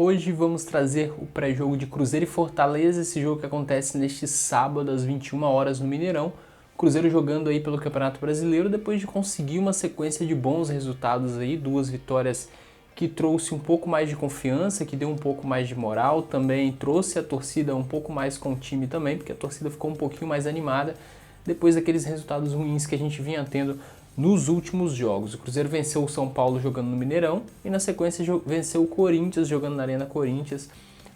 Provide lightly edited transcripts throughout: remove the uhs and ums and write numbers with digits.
Hoje vamos trazer o pré-jogo de Cruzeiro e Fortaleza, esse jogo que acontece neste sábado às 21 horas no Mineirão. Cruzeiro jogando aí pelo Campeonato Brasileiro depois de conseguir uma sequência de bons resultados aí, 2 vitórias que trouxe um pouco mais de confiança, que deu um pouco mais de moral, também trouxe a torcida um pouco mais com o time também, porque a torcida ficou um pouquinho mais animada depois daqueles resultados ruins que a gente vinha tendo nos últimos jogos. O Cruzeiro venceu o São Paulo jogando no Mineirão e na sequência venceu o Corinthians jogando na Arena Corinthians.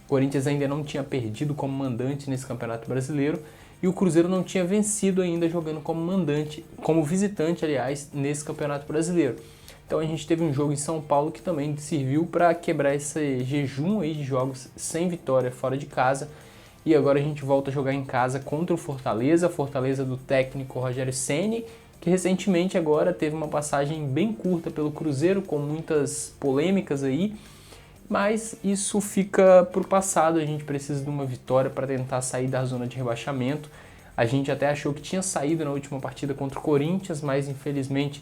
O Corinthians ainda não tinha perdido como mandante nesse Campeonato Brasileiro e o Cruzeiro não tinha vencido ainda jogando como mandante, como visitante, aliás, nesse Campeonato Brasileiro. Então a gente teve um jogo em São Paulo que também serviu para quebrar esse jejum aí de jogos sem vitória fora de casa. E agora a gente volta a jogar em casa contra o Fortaleza, Fortaleza do técnico Rogério Ceni, que recentemente agora teve uma passagem bem curta pelo Cruzeiro, com muitas polêmicas aí, mas isso fica para o passado. A gente precisa de uma vitória para tentar sair da zona de rebaixamento. A gente até achou que tinha saído na última partida contra o Corinthians, mas infelizmente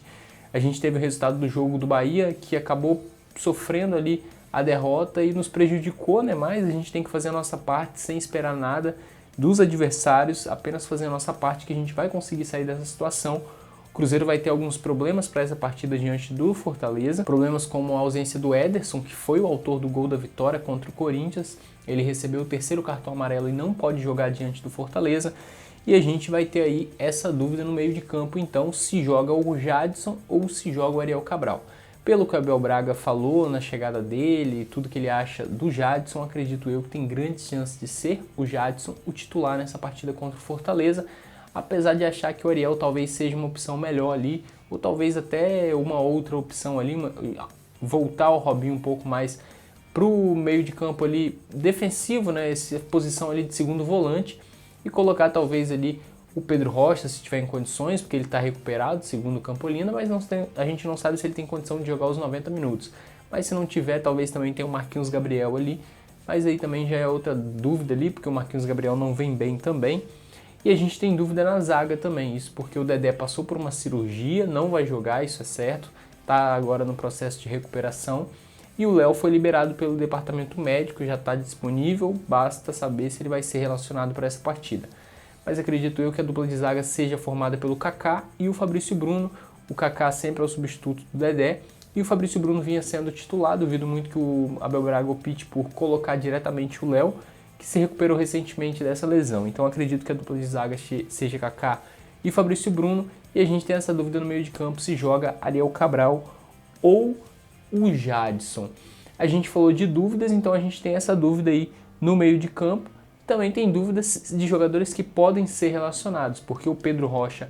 a gente teve o resultado do jogo do Bahia, que acabou sofrendo ali a derrota e nos prejudicou, né? Mas a gente tem que fazer a nossa parte sem esperar nada dos adversários, apenas fazer a nossa parte que a gente vai conseguir sair dessa situação. O Cruzeiro vai ter alguns problemas para essa partida diante do Fortaleza, problemas como a ausência do Ederson, que foi o autor do gol da vitória contra o Corinthians. Ele recebeu o 3º cartão amarelo e não pode jogar diante do Fortaleza. E a gente vai ter aí essa dúvida no meio de campo, então, se joga o Jadson ou se joga o Ariel Cabral. Pelo que o Abel Braga falou na chegada dele, tudo que ele acha do Jadson, acredito eu que tem grandes chances de ser o Jadson o titular nessa partida contra o Fortaleza, apesar de achar que o Ariel talvez seja uma opção melhor ali, ou talvez até uma outra opção ali, voltar o Robinho um pouco mais para o meio de campo ali defensivo, né, essa posição ali de segundo volante, e colocar talvez ali o Pedro Rocha, se tiver em condições, porque ele está recuperado, segundo o Campolina, mas a gente não sabe se ele tem condição de jogar os 90 minutos. Mas se não tiver, talvez também tenha o Marquinhos Gabriel ali, mas aí também já é outra dúvida ali, porque o Marquinhos Gabriel não vem bem também. E a gente tem dúvida na zaga também, isso porque o Dedé passou por uma cirurgia, não vai jogar, isso é certo, está agora no processo de recuperação. E o Léo foi liberado pelo departamento médico, já está disponível, basta saber se ele vai ser relacionado para essa partida. Mas acredito eu que a dupla de zaga seja formada pelo Kaká e o Fabrício Bruno. O Kaká sempre é o substituto do Dedé e o Fabrício Bruno vinha sendo titular. Duvido muito que o Abel Braga opte por colocar diretamente o Léo, que se recuperou recentemente dessa lesão. Então acredito que a dupla de zaga seja Kaká e Fabrício Bruno, e a gente tem essa dúvida no meio de campo se joga Ariel Cabral ou o Jadson. A gente falou de dúvidas, então a gente tem essa dúvida aí no meio de campo. Também tem dúvidas de jogadores que podem ser relacionados, porque o Pedro Rocha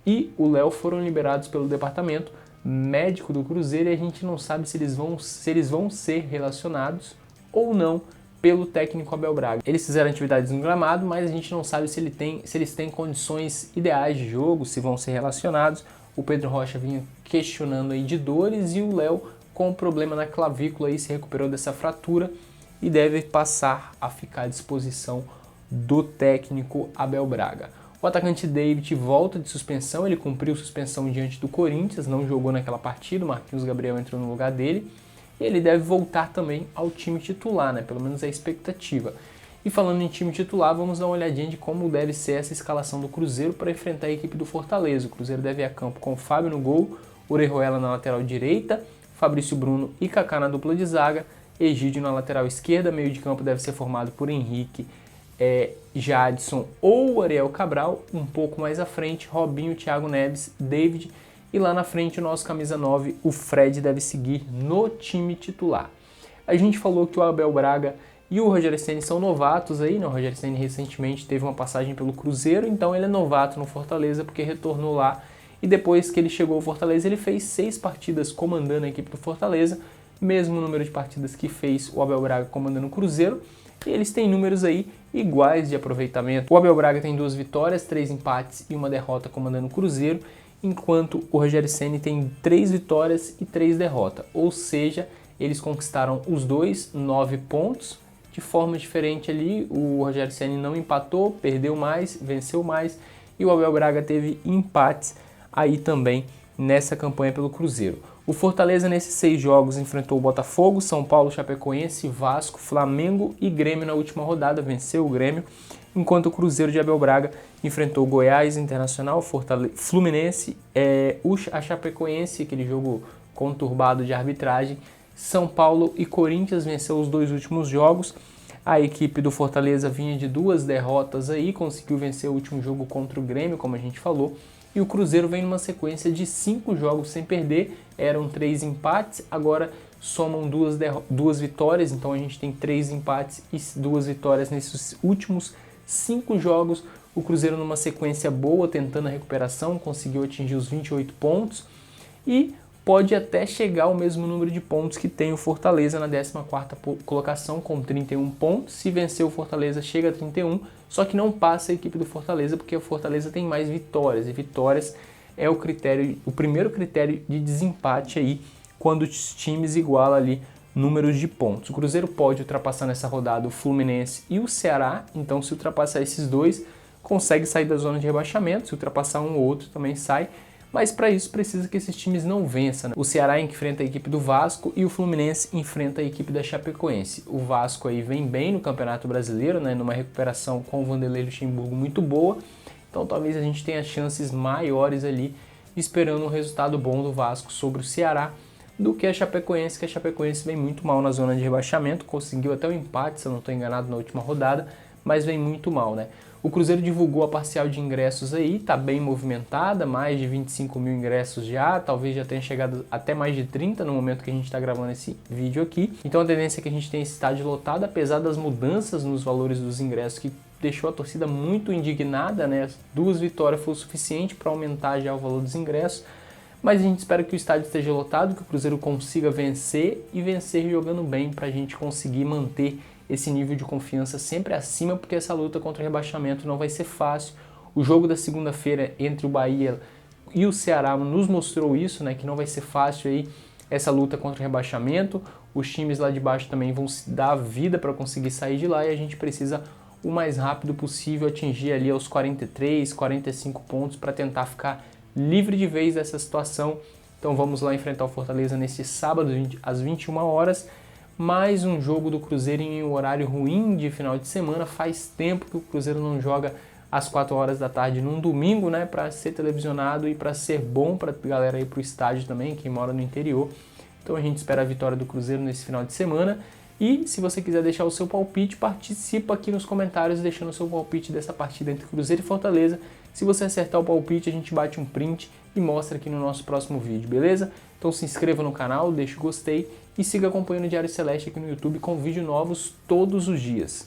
e o Léo foram liberados pelo departamento médico do Cruzeiro e a gente não sabe se eles vão ser relacionados ou não pelo técnico Abel Braga. Eles fizeram atividades no gramado, mas a gente não sabe se eles têm condições ideais de jogo, se vão ser relacionados. O Pedro Rocha vinha questionando aí de dores e o Léo com um problema na clavícula aí se recuperou dessa fratura e deve passar a ficar à disposição do técnico Abel Braga. O atacante David volta de suspensão, ele cumpriu suspensão diante do Corinthians, não jogou naquela partida, o Marquinhos Gabriel entrou no lugar dele, e ele deve voltar também ao time titular, né? Pelo menos é a expectativa. E falando em time titular, vamos dar uma olhadinha de como deve ser essa escalação do Cruzeiro para enfrentar a equipe do Fortaleza. O Cruzeiro deve ir a campo com o Fábio no gol, Orejuela na lateral direita, Fabrício Bruno e Kaká na dupla de zaga, Egídio na lateral esquerda, meio de campo deve ser formado por Henrique, Jadson ou Ariel Cabral, um pouco mais à frente, Robinho, Thiago Neves, David, e lá na frente o nosso camisa 9, o Fred, deve seguir no time titular. A gente falou que o Abel Braga e o Rogério Ceni são novatos aí, né? O Rogério Ceni recentemente teve uma passagem pelo Cruzeiro, então ele é novato no Fortaleza porque retornou lá e depois que ele chegou ao Fortaleza ele fez 6 partidas comandando a equipe do Fortaleza, mesmo número de partidas que fez o Abel Braga comandando o Cruzeiro, e eles têm números aí iguais de aproveitamento. O Abel Braga tem 2 vitórias, 3 empates e uma derrota comandando o Cruzeiro, enquanto o Rogério Ceni tem 3 vitórias e 3 derrotas, ou seja, eles conquistaram os dois 9 pontos, de forma diferente ali. O Rogério Ceni não empatou, perdeu mais, venceu mais, e o Abel Braga teve empates aí também nessa campanha pelo Cruzeiro. O Fortaleza nesses 6 jogos enfrentou o Botafogo, São Paulo, Chapecoense, Vasco, Flamengo e Grêmio na última rodada, venceu o Grêmio, enquanto o Cruzeiro de Abel Braga enfrentou Goiás, Internacional, Fluminense, a Chapecoense, aquele jogo conturbado de arbitragem, São Paulo e Corinthians venceu os 2 últimos jogos. A equipe do Fortaleza vinha de 2 derrotas aí, conseguiu vencer o último jogo contra o Grêmio, como a gente falou. E o Cruzeiro vem numa sequência de 5 jogos sem perder, eram 3 empates, agora somam 2 vitórias, então a gente tem 3 empates e 2 vitórias nesses últimos 5 jogos. O Cruzeiro numa sequência boa, tentando a recuperação, conseguiu atingir os 28 pontos e pode até chegar ao mesmo número de pontos que tem o Fortaleza na 14ª colocação, com 31 pontos. Se vencer o Fortaleza, chega a 31, só que não passa a equipe do Fortaleza, porque o Fortaleza tem mais vitórias, e vitórias é o primeiro critério de desempate aí, quando os times igualam ali números de pontos. O Cruzeiro pode ultrapassar nessa rodada o Fluminense e o Ceará, então se ultrapassar esses dois, consegue sair da zona de rebaixamento, se ultrapassar um ou outro também sai, mas para isso precisa que esses times não vençam, né? O Ceará enfrenta a equipe do Vasco e o Fluminense enfrenta a equipe da Chapecoense. O Vasco aí vem bem no Campeonato Brasileiro, né? Numa recuperação com o Vanderlei Luxemburgo muito boa, então talvez a gente tenha chances maiores ali, esperando um resultado bom do Vasco sobre o Ceará, do que a Chapecoense, que a Chapecoense vem muito mal na zona de rebaixamento, conseguiu até o empate, se eu não estou enganado, na última rodada, mas vem muito mal, né? O Cruzeiro divulgou a parcial de ingressos aí, tá bem movimentada, mais de 25 mil ingressos já, talvez já tenha chegado até mais de 30 no momento que a gente está gravando esse vídeo aqui. Então a tendência é que a gente tenha esse estádio lotado, apesar das mudanças nos valores dos ingressos, que deixou a torcida muito indignada, né? 2 vitórias foi o suficiente para aumentar já o valor dos ingressos, mas a gente espera que o estádio esteja lotado, que o Cruzeiro consiga vencer e vencer jogando bem para a gente conseguir manter esse nível de confiança sempre acima, porque essa luta contra o rebaixamento não vai ser fácil. O jogo da segunda-feira entre o Bahia e o Ceará nos mostrou isso, né, que não vai ser fácil aí essa luta contra o rebaixamento. Os times lá de baixo também vão se dar a vida para conseguir sair de lá e a gente precisa o mais rápido possível atingir ali aos 43, 45 pontos para tentar ficar livre de vez dessa situação. Então vamos lá enfrentar o Fortaleza nesse sábado às 21 horas. Mais um jogo do Cruzeiro em um horário ruim de final de semana. Faz tempo que o Cruzeiro não joga às 4 horas da tarde num domingo, né, para ser televisionado e para ser bom para a galera ir para o estádio também, quem mora no interior. Então a gente espera a vitória do Cruzeiro nesse final de semana. E se você quiser deixar o seu palpite, participa aqui nos comentários deixando o seu palpite dessa partida entre Cruzeiro e Fortaleza. Se você acertar o palpite, a gente bate um print e mostra aqui no nosso próximo vídeo, beleza? Então se inscreva no canal, deixe o gostei e siga acompanhando o Diário Celeste aqui no YouTube com vídeos novos todos os dias.